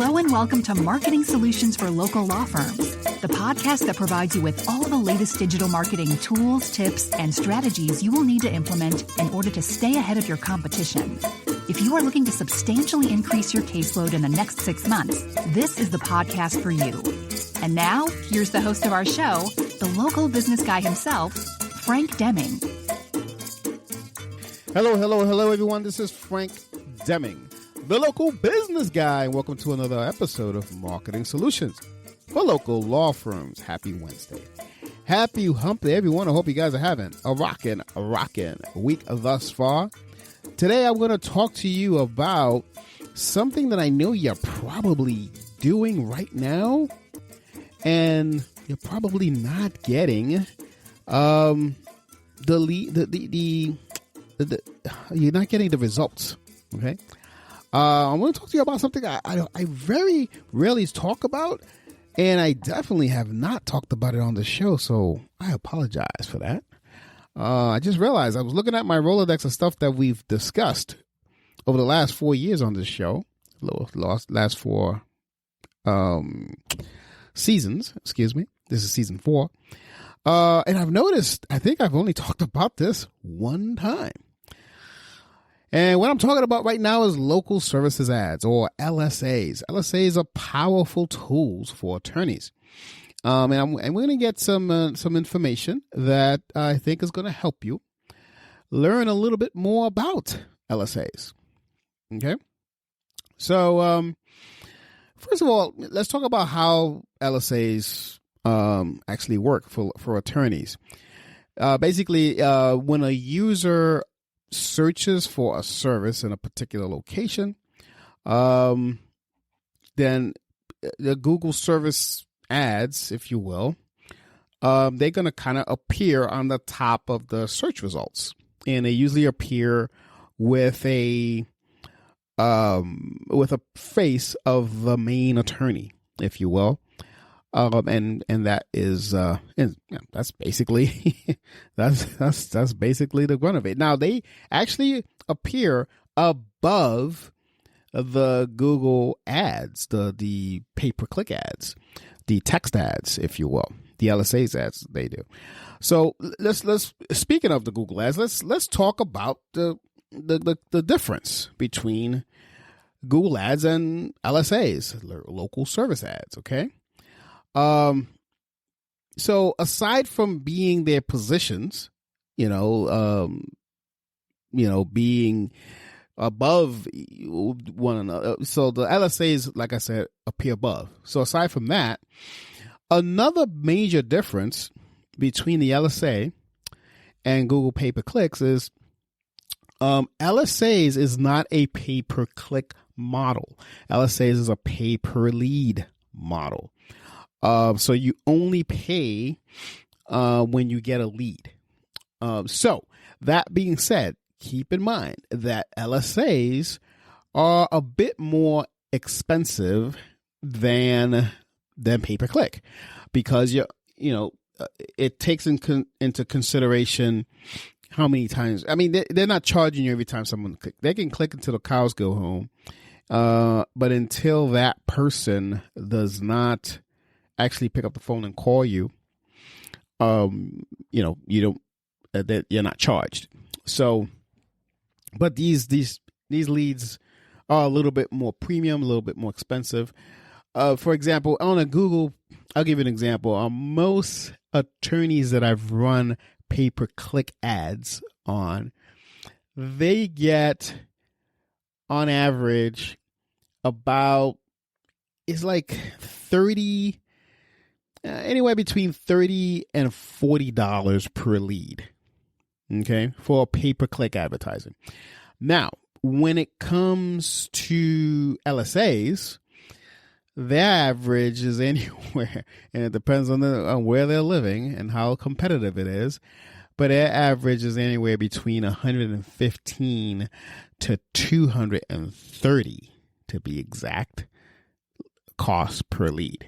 Hello and welcome to Marketing Solutions for Local Law Firms, the podcast that provides you with all the latest digital marketing tools, tips, and strategies you will need to implement in order to stay ahead of your competition. If you are looking to substantially increase your caseload in the next 6 months, this is the podcast for you. And now, here's the host of our show, the local business guy himself, Frank Deming. Hello, everyone. This is Frank Deming, the local business guy. Welcome to another episode of Marketing Solutions for Local Law Firms. Happy Wednesday. Happy hump day, everyone. I hope you guys are having a rockin' week thus far. Today, I'm going to talk to you about something that I know you're probably doing right now, and you're probably not getting you're not getting the results. Okay. I'm going to talk to you about something I very rarely talk about, and I definitely have not talked about it on the show, so I apologize for that. I just realized I was looking at my Rolodex of stuff that we've discussed over the last 4 years on this show, last 4 seasons, excuse me. This is season 4. And I've noticed, I think I've only talked about this one time. And what I'm talking about right now is local services ads, or LSAs. LSAs are powerful tools for attorneys. And we're going to get some information that I think is going to help you learn a little bit more about LSAs. Okay? So, first of all, let's talk about how LSAs actually work for attorneys. Basically, when a user searches for a service in a particular location, then the Google service ads, if you will, they're going to kind of appear on the top of the search results, and they usually appear with a face of the main attorney, if you will. And that is that's basically that's basically the run of it. Now they actually appear above the Google ads, the pay-per-click ads, the text ads, if you will, the LSAs ads they do. So let's speaking of the Google ads, let's talk about the difference between Google ads and LSAs, local service ads. Okay. So aside from being their positions, being above one another, so the LSAs, like I said, appear above. So aside from that, another major difference between the LSA and Google pay-per-clicks is LSAs is not a pay-per-click model. LSAs is a pay-per-lead model. So you only pay when you get a lead. So that being said, keep in mind that LSAs are a bit more expensive than pay-per-click, because it takes into consideration how many times. I mean, they're not charging you every time someone clicks. They can click until the cows go home, but until that person does not actually pick up the phone and call you, you don't, that you're not charged. So, but these leads are a little bit more premium, a little bit more expensive. For example, on a Google, I'll give you an example. Most attorneys that I've run pay-per-click ads on, they get on average about, it's like 30, anywhere between $30 and $40 per lead. Okay, for pay-per-click advertising. Now, when it comes to LSAs, their average is anywhere, and it depends on where they're living and how competitive it is, but their average is anywhere between $115 to $230, to be exact, cost per lead.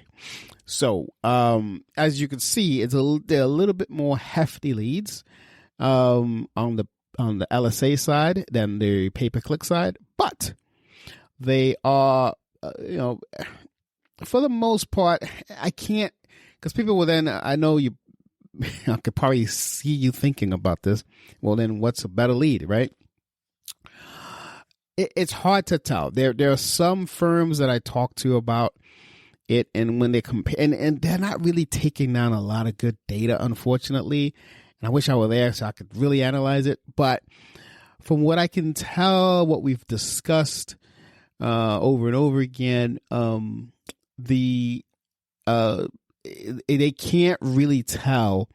So, as you can see, they're a little bit more hefty leads on the LSA side than the pay-per-click side, but they are for the most part, I can't, because people will then, I know you, I could probably see you thinking about this. Well, then what's a better lead, right? It's hard to tell. There are some firms that I talk to about it, and when they compare, and they're not really taking down a lot of good data, unfortunately. And I wish I were there so I could really analyze it. But from what I can tell, what we've discussed over and over again, they can't really tell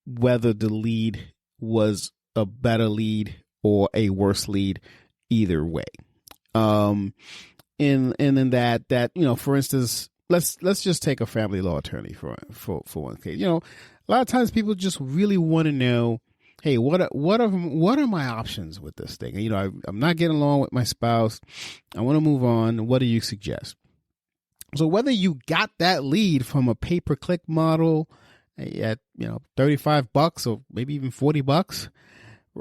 whether the lead was a better lead or a worse lead either way. And in that, for instance, let's just take a family law attorney for one case. A lot of times people just really want to know, hey, what are my options with this thing? I'm not getting along with my spouse. I want to move on. What do you suggest? So whether you got that lead from a pay-per-click model at $35 or maybe even $40,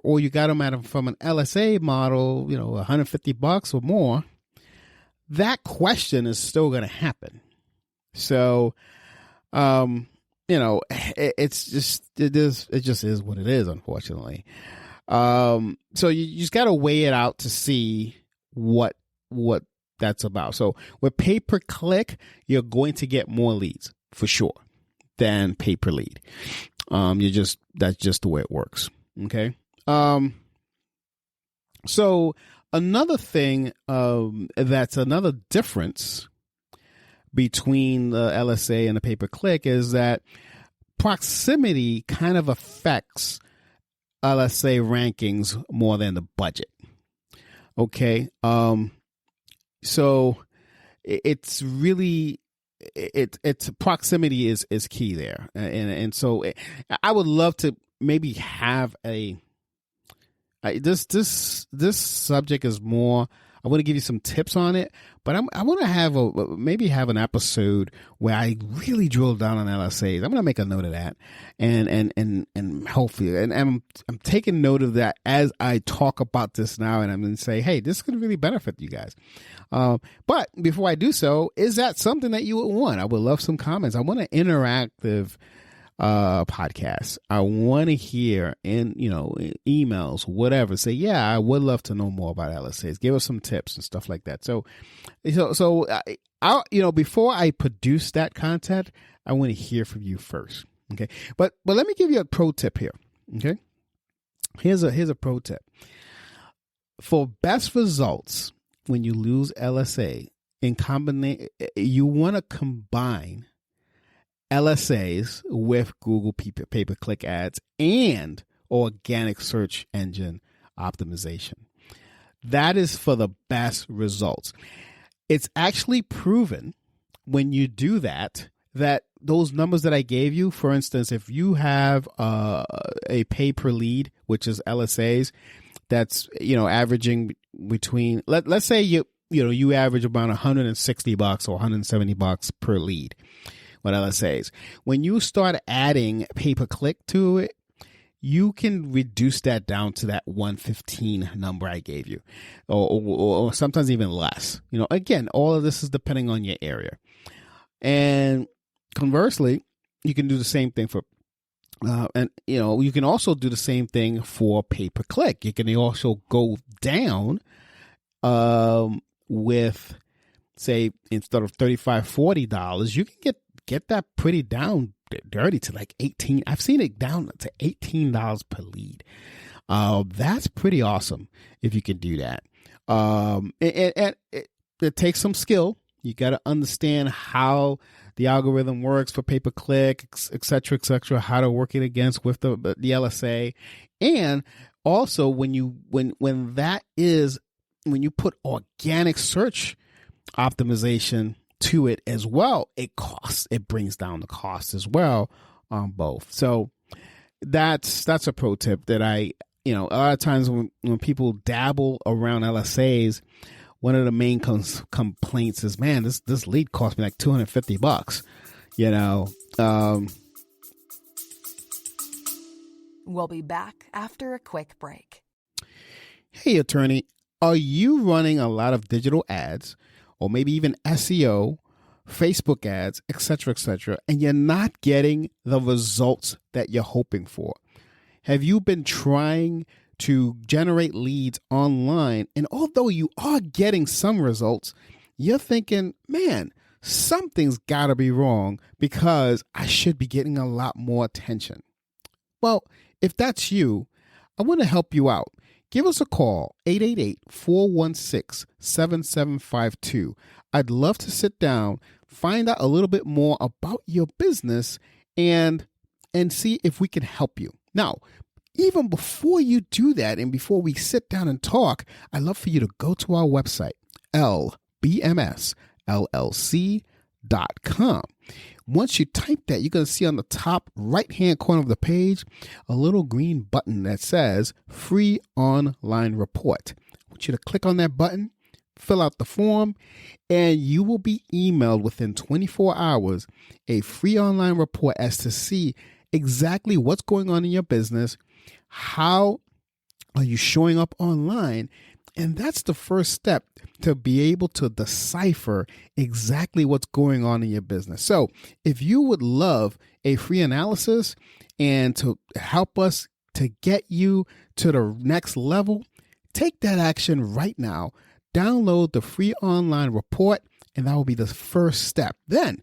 or you got them from an LSA model, $150 or more, that question is still going to happen. So, it just is what it is, unfortunately. So you just got to weigh it out to see what that's about. So with pay-per-click, you're going to get more leads for sure than pay-per-lead. That's just the way it works. Okay. So another thing, that's another difference between the LSA and the pay-per-click is that proximity kind of affects LSA rankings more than the budget. Okay. So it's really, it's proximity is key there. And so I would love to maybe have this subject is more, I want to give you some tips on it, but I want to have an episode where I really drill down on LSAs. I'm going to make a note of that, and hopefully, and I'm taking note of that as I talk about this now, and I'm going to say, hey, this could really benefit you guys. But before I do so, is that something that you would want? I would love some comments. I want an interactive podcast. I want to hear in emails, whatever. Say, yeah, I would love to know more about LSAs. Give us some tips and stuff like that. So I before I produce that content, I want to hear from you first. Okay, but let me give you a pro tip here. Okay, here's a pro tip for best results when you lose LSA in combination. You want to combine LSAs with Google pay-per-click ads and organic search engine optimization. That is for the best results. It's actually proven when you do that those numbers that I gave you, for instance, if you have a pay per lead, which is LSAs, that's averaging between let's say you average about $160 or $170 per lead. With LSAs. When you start adding pay-per-click to it, you can reduce that down to that 115 number I gave you, or sometimes even less. Again, all of this is depending on your area. And conversely, you can do the same thing for, you can also do the same thing for pay-per-click. You can also go down with, say, instead of $35, $40, you can get that pretty down dirty to like 18. I've seen it down to $18 per lead. That's pretty awesome if you can do that. It takes some skill. You got to understand how the algorithm works for pay-per-click, et cetera, how to work it against with the LSA. And also when you put organic search optimization to it as well, it brings down the cost as well on both. So that's a pro tip that a lot of times when people dabble around LSAs, one of the main complaints is, man, this lead cost me like $250. We'll be back after a quick break. Hey, attorney, are you running a lot of digital ads or maybe even SEO, Facebook ads, etc., and you're not getting the results that you're hoping for? Have you been trying to generate leads online, and although you are getting some results, you're thinking, man, something's got to be wrong because I should be getting a lot more attention? Well, if that's you, I want to help you out. Give us a call, 888-416-7752. I'd love to sit down, find out a little bit more about your business, and see if we can help you. Now, even before you do that and before we sit down and talk, I'd love for you to go to our website, lbmsllc.com. Once you type that, you're going to see on the top right-hand corner of the page a little green button that says Free Online Report. I want you to click on that button, fill out the form, and you will be emailed within 24 hours a free online report as to see exactly what's going on in your business, how are you showing up online, and that's the first step to be able to decipher exactly what's going on in your business. So if you would love a free analysis and to help us to get you to the next level, take that action right now. Download the free online report, and that will be the first step. Then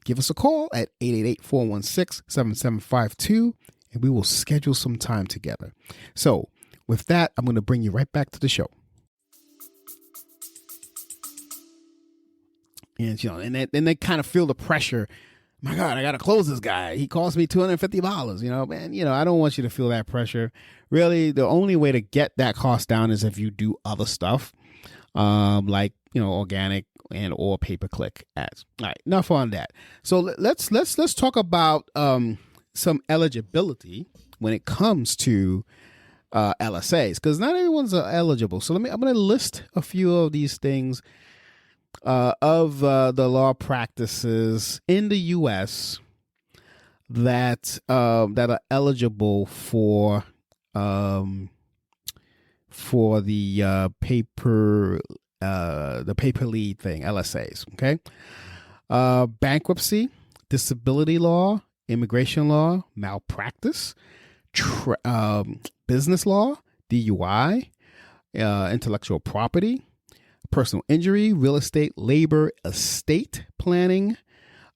give us a call at 888-416-7752, and we will schedule some time together. So with that, I'm going to bring you right back to the show. And, and they kind of feel the pressure. My God, I got to close this guy. He cost me $250, man, I don't want you to feel that pressure. Really, the only way to get that cost down is if you do other stuff, like, organic and or pay-per-click ads. All right, enough on that. So let's talk about some eligibility when it comes to LSAs, because not everyone's eligible. So I'm going to list a few of these things of the law practices in the U.S. that are eligible for the paper lead thing, LSAs. Okay, bankruptcy, disability law, immigration law, malpractice, business law, DUI, intellectual property, personal injury, real estate, labor, estate planning,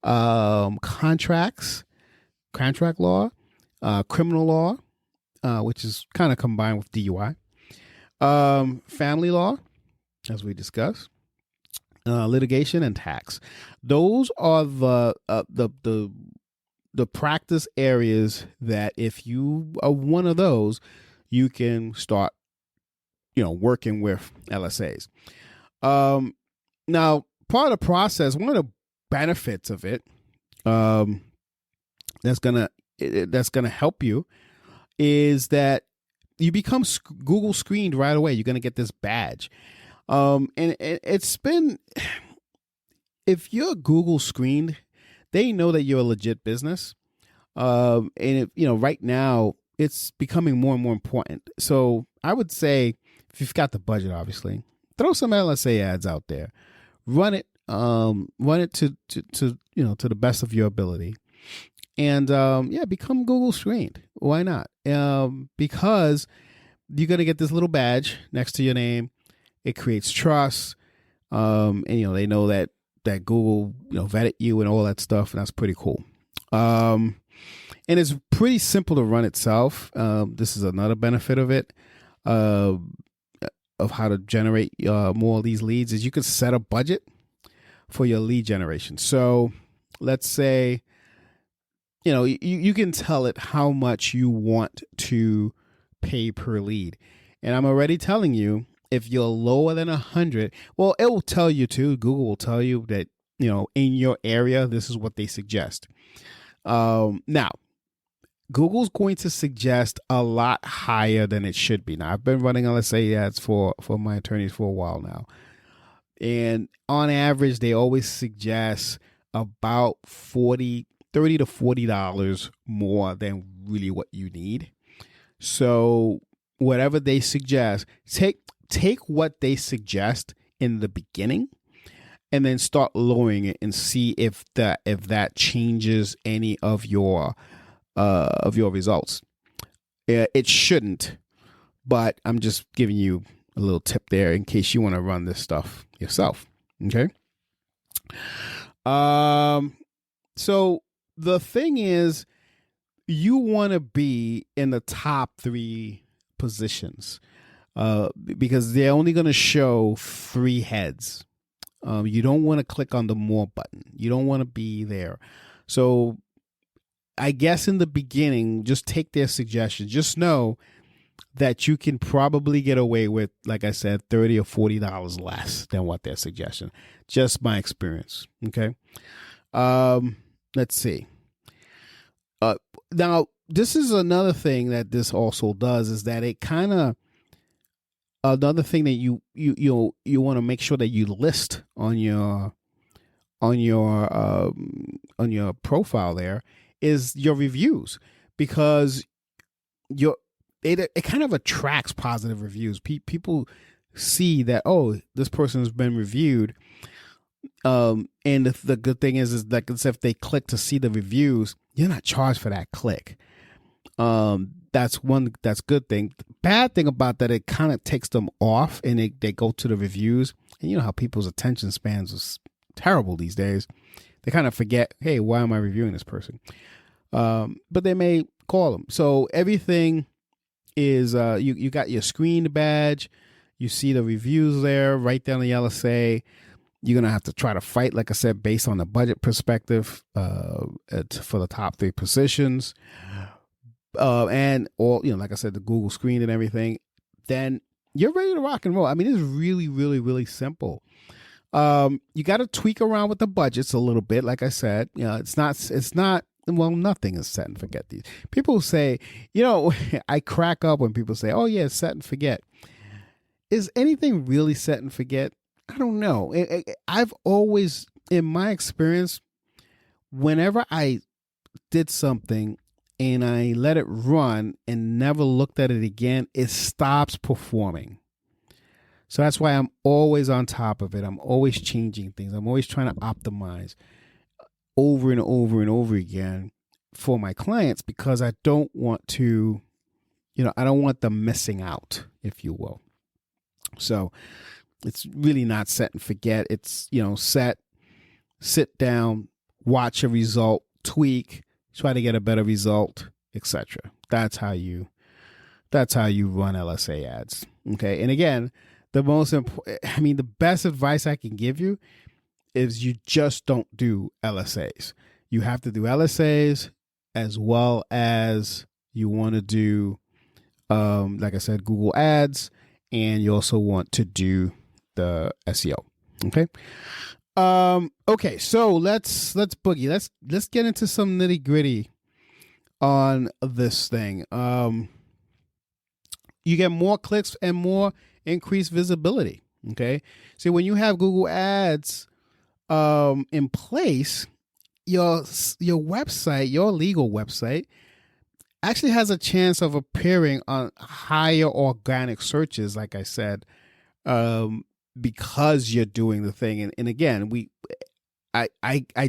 contract law, criminal law, which is kind of combined with DUI, family law, as we discussed, litigation, and tax. Those are the practice areas that if you are one of those, you can start, working with LSAs. Now, part of the process, one of the benefits of it, that's gonna help you, is that you become Google screened right away. You're gonna get this badge, and it's been, if you're Google screened, they know that you're a legit business, and right now it's becoming more and more important. So I would say, if you've got the budget, obviously, throw some LSA ads out there, run it to the best of your ability, and become Google screened. Why not? Because you're gonna get this little badge next to your name. It creates trust, and they know that Google vetted you and all that stuff, and that's pretty cool. And it's pretty simple to run itself. This is another benefit of it. Of how to generate more of these leads is you can set a budget for your lead generation. So let's say, you can tell it how much you want to pay per lead. And I'm already telling you, if you're lower than 100, well, it will tell you too. Google will tell you that, in your area, this is what they suggest. Now, Google's going to suggest a lot higher than it should be. Now, I've been running LSA ads for my attorneys for a while now. And on average, they always suggest about $30 to $40 more than really what you need. So whatever they suggest, take what they suggest in the beginning and then start lowering it and see if that changes any of your results. It shouldn't, but I'm just giving you a little tip there in case you want to run this stuff yourself. Okay. So the thing is, you want to be in the top 3 positions, because they're only going to show 3 heads. You don't want to click on the more button. You don't want to be there. So I guess in the beginning, just take their suggestions. Just know that you can probably get away with, like I said, $30 or $40 less than what their suggestion. Just my experience. Okay. Let's see. Now, this is another thing that this also does, is that it kind of, another thing that you want to make sure that you list on your profile there is your reviews, because it kind of attracts positive reviews. People see that, oh, this person has been reviewed. And the good thing is that if they click to see the reviews, you're not charged for that click. That's good thing. The bad thing about that, it kind of takes them off and they go to the reviews. And you know how people's attention spans is terrible these days. They kind of forget, hey, why am I reviewing this person? But they may call them. So everything is, you got your screen badge. You see the reviews there, right down the LSA. You're going to have to try to fight, like I said, based on the budget perspective, for the top 3 positions. And all, like I said, the Google screen and everything. Then you're ready to rock and roll. I mean, it's really, really, really simple. You got to tweak around with the budgets a little bit. Like I said, it's not, well, nothing is set and forget. These people say, I crack up when people say, oh yeah, set and forget. Is anything really set and forget? I don't know. I've always, in my experience, whenever I did something and I let it run and never looked at it again, it stops performing. So that's why I'm always on top of it. I'm always changing things. I'm always trying to optimize over and over and over again for my clients, because I don't want to, I don't want them missing out, if you will. So it's really not set and forget. It's, sit down, watch a result, tweak, try to get a better result, etc. That's how you run LSA ads. Okay. And again, the best advice I can give you is you just don't do LSAs. You have to do LSAs as well as you want to do, like I said, Google ads, and you also want to do the SEO. Okay. Okay. So let's boogie. Let's get into some nitty gritty on this thing. You get more clicks and more increased visibility. Okay. So when you have Google ads, in place, your website, your legal website, actually has a chance of appearing on higher organic searches, like I said, because you're doing the thing. And again, I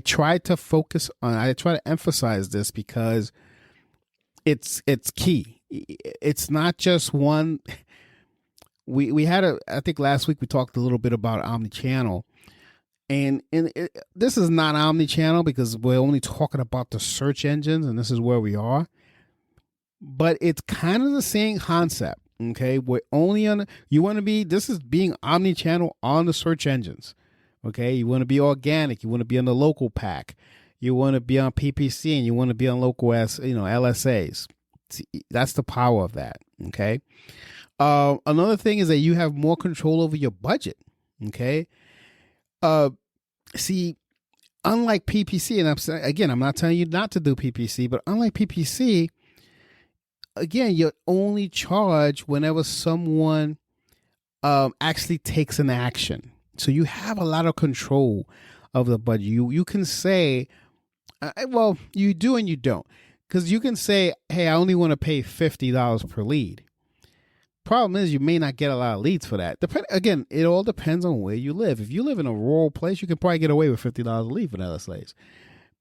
try to emphasize this because it's key. It's not just one. We had I think last week we talked a little bit about omnichannel. And this is not omnichannel because we're only talking about the search engines, and this is where we are. But it's kind of the same concept, okay? We're only this is being omnichannel on the search engines, okay? You want to be organic. You want to be on the local pack. You want to be on PPC, and you want to be on local LSAs. That's the power of that, okay? Another thing is that you have more control over your budget, okay? See, unlike PPC, and I'm not telling you not to do PPC, but unlike PPC, again, you're only charged whenever someone actually takes an action. So you have a lot of control of the budget. You can say, well, you do and you don't, because you can say, hey, I only want to pay $50 per lead. problem is you may not get a lot of leads for that. Again, it all depends on where you live. If you live in a rural place, you can probably get away with $50 a lead for LSAs.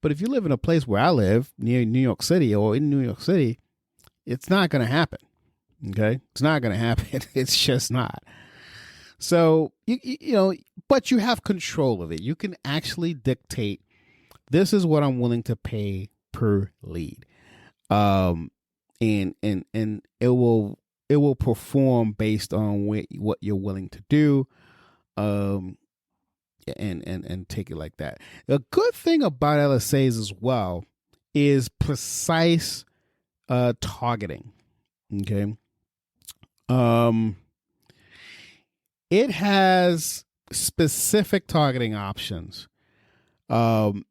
But if you live in a place where I live, near New York City or in New York City, it's not going to happen. Okay? It's not going to happen. It's just not. So, but you have control of it. You can actually dictate, this is what I'm willing to pay per lead. And it will perform based on what you're willing to do. And take it like that. A good thing about LSAs as well is precise targeting. Okay. It has specific targeting options. And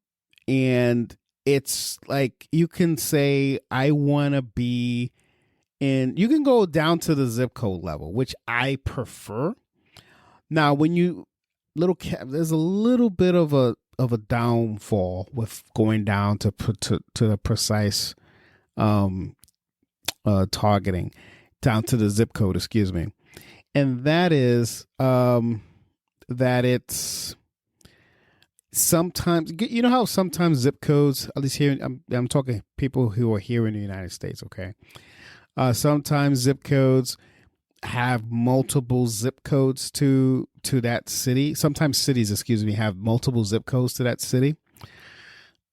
it's like you can say, I want to be in, you can go down to the zip code level, which I prefer. Now, when you there's a little bit of a downfall with going down to the precise targeting down to the zip code, excuse me. And that is that it's sometimes, you know how sometimes zip codes, at least here, I'm talking people who are here in the United States, okay? Sometimes zip codes have multiple zip codes to that city. Sometimes cities, have multiple zip codes to that city.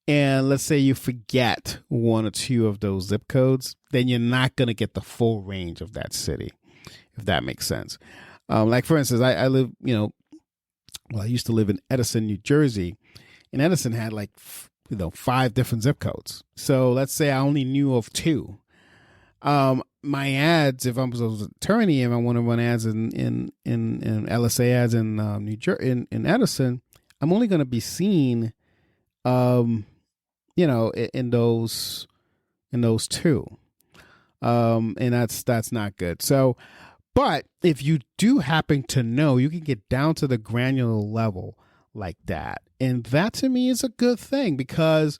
And let's say you forget one or two of those zip codes, then you're not going to get the full range of that city, if that makes sense. Like, for instance, I live, I used to live in Edison, New Jersey, and Edison had 5 different zip codes. So let's say I only knew of 2. My ads, if I'm an attorney and I want to run ads in LSA ads in New Jersey, in Edison, I'm only going to be seen, in those 2, and that's not good. So, but if you do happen to know, you can get down to the granular level like that, and that to me is a good thing, because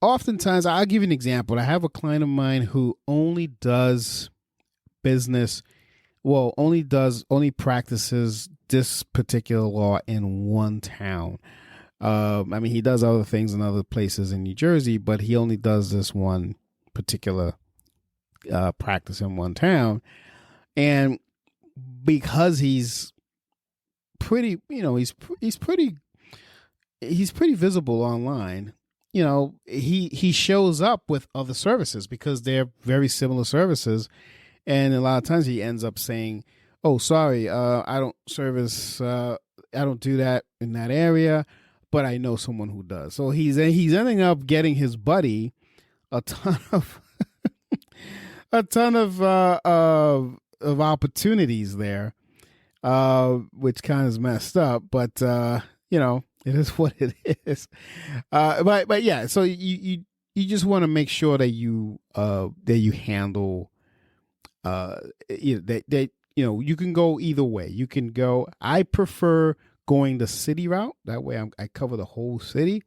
oftentimes, I'll give you an example. I have a client of mine who only does business, only practices this particular law in one town. He does other things in other places in New Jersey, but he only does this one particular practice in one town. And because he's pretty, he's pretty visible online. He shows up with other services because they're very similar services. And a lot of times he ends up saying, oh, sorry, I don't service, I don't do that in that area, but I know someone who does. So he's ending up getting his buddy a ton of opportunities there, which kind of is messed up, but it is what it is. But yeah, so you just want to make sure that you handle that you can go either way. You can go, I prefer going the city route. That way I cover the whole city.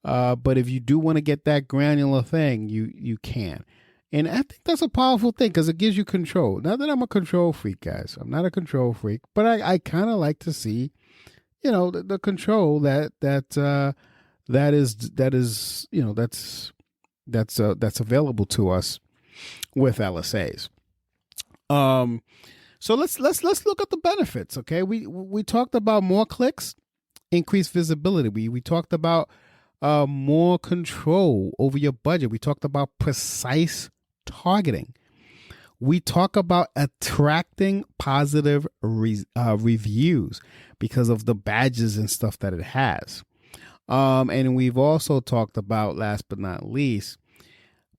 But if you do want to get that granular thing, you can. And I think that's a powerful thing because it gives you control. Not that I'm a control freak, guys. I'm not a control freak, but I kind of like to see, the control that's available to us with LSAs. So let's look at the benefits. Okay, we talked about more clicks, increased visibility. We talked about more control over your budget. We talked about precise targeting. We talk about attracting positive reviews because of the badges and stuff that it has. And we've also talked about, last but not least,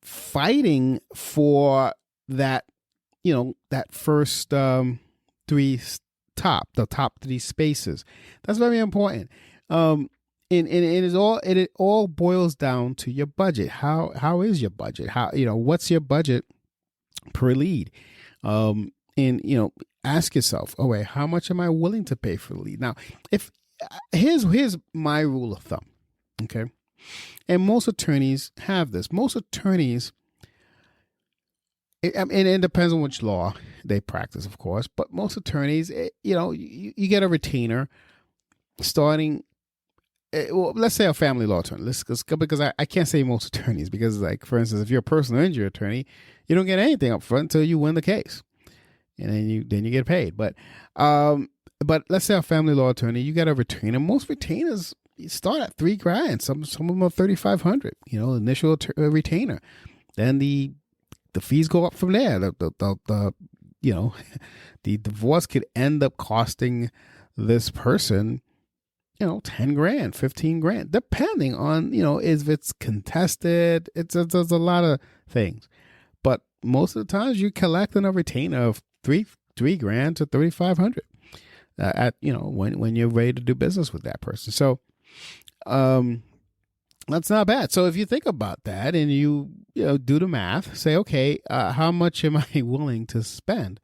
fighting for that, that first the top 3 spaces. That's very important. And it all boils down to your budget. How is your budget? What's your budget per lead? And ask yourself, oh wait, how much am I willing to pay for the lead? Now, if here's my rule of thumb, okay? And most attorneys have this. Most attorneys it depends on which law they practice, of course. But most attorneys, you get a retainer starting. Well, let's say a family law attorney. Let's go, because I can't say most attorneys, because, like, for instance, if you're a personal injury attorney, you don't get anything up front until you win the case, and then you get paid. But let's say a family law attorney, you get a retainer. Most retainers start at $3,000. Some of them are $3,500. Initial retainer. Then the fees go up from there. The divorce could end up costing this person, $10,000, $15,000, depending on, if it's contested. It's a lot of things, but most of the times you collecting a retainer of $3,000 to $3,500 when you're ready to do business with that person. So, that's not bad. So if you think about that and you do the math, say, okay, how much am I willing to spend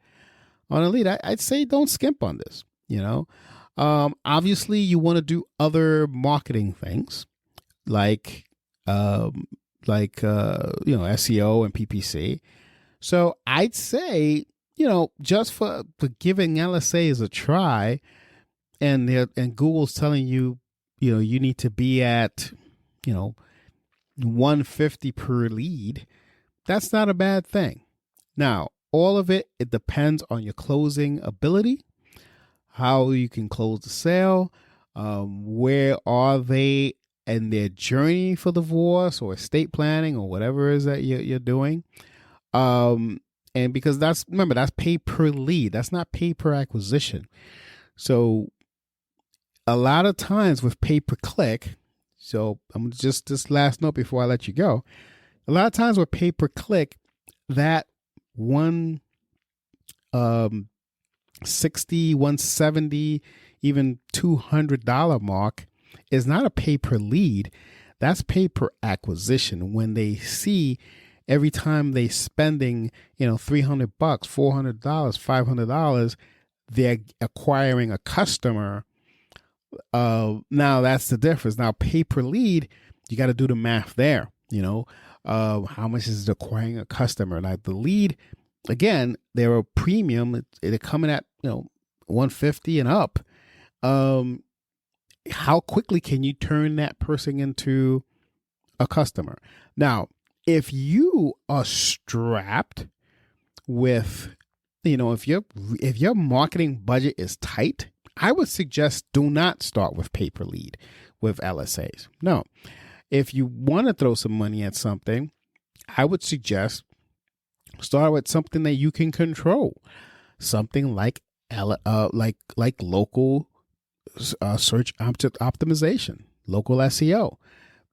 on a lead? I'd say don't skimp on this. Obviously, you want to do other marketing things like SEO and PPC. So I'd say, just for giving LSAs a try, and Google's telling you, you need to be at, 150 per lead. That's not a bad thing. Now, all of it depends on your closing ability, how you can close the sale, where are they in their journey for divorce or estate planning or whatever it is that you're doing. And because that's pay per lead. That's not pay per acquisition. So a lot of times with pay per click, so I'm just this last note before I let you go. A lot of times with pay per click, that $160, $170, even $200 mark is not a pay per lead. That's pay per acquisition. When they see every time they spending, $300, $400, $500, they're acquiring a customer. Now that's the difference. Now pay per lead, you got to do the math there. How much is it acquiring a customer? Like the lead, again, they're a premium. They're coming at, 150 and up. How quickly can you turn that person into a customer? Now, if you are strapped with, if your marketing budget is tight, I would suggest do not start with pay per lead with LSAs. No. If you want to throw some money at something, I would suggest start with something that you can control. Something like local search optimization, local SEO,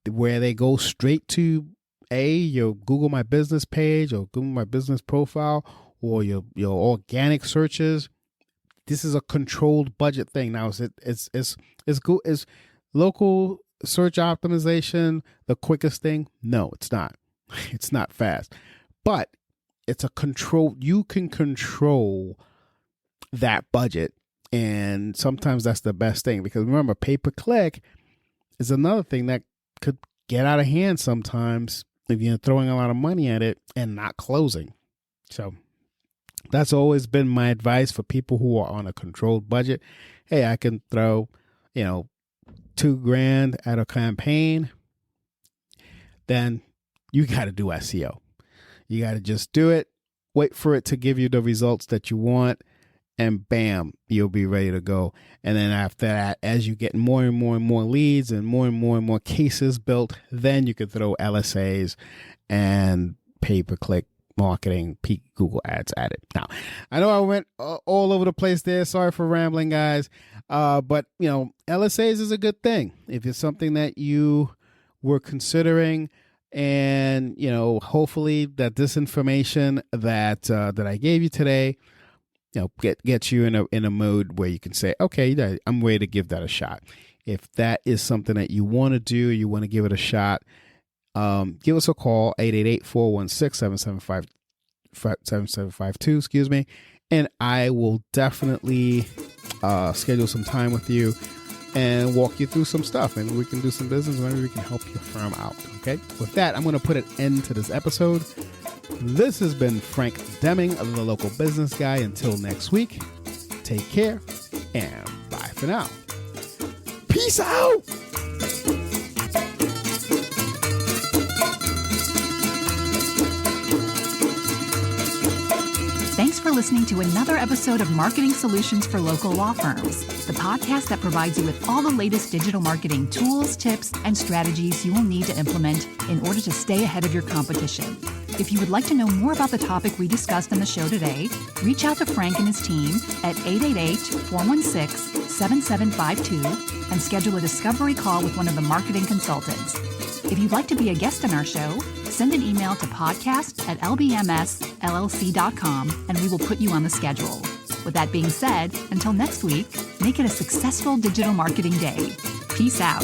where they go straight to your Google My Business page or Google My Business profile or your organic searches. This is a controlled budget thing. Now, is local search optimization the quickest thing? No, it's not. It's not fast, but it's a control. You can control that budget, and sometimes that's the best thing, because remember, pay per click is another thing that could get out of hand sometimes if you're throwing a lot of money at it and not closing. So that's always been my advice for people who are on a controlled budget. Hey, I can throw, $2,000 at a campaign. Then you got to do SEO. You got to just do it, wait for it to give you the results that you want, and bam, you'll be ready to go. And then after that, as you get more and more and more leads and more cases built, then you could throw LSAs and pay-per-click marketing, peak Google ads at it. Now, I know I went all over the place there. Sorry for rambling, guys. But, LSAs is a good thing. If it's something that you were considering, and, hopefully that this information that I gave you today, get you in a mode where you can say, okay, I'm ready to give that a shot. If that is something that you want to do, you want to give it a shot, give us a call, 888-416-7752, excuse me, and I will definitely schedule some time with you and walk you through some stuff. Maybe we can do some business. Maybe we can help your firm out. Okay. With that, I'm going to put an end to this episode. This has been Frank Deming of The Local Business Guy. Until next week, take care and bye for now. Peace out. Thanks for listening to another episode of Marketing Solutions for Local Law Firms, the podcast that provides you with all the latest digital marketing tools, tips, and strategies you will need to implement in order to stay ahead of your competition. If you would like to know more about the topic we discussed in the show today, reach out to Frank and his team at 888-416-7752 and schedule a discovery call with one of the marketing consultants. If you'd like to be a guest on our show, send an email to podcast@lbmsllc.com and we will put you on the schedule. With that being said, until next week, make it a successful digital marketing day. Peace out.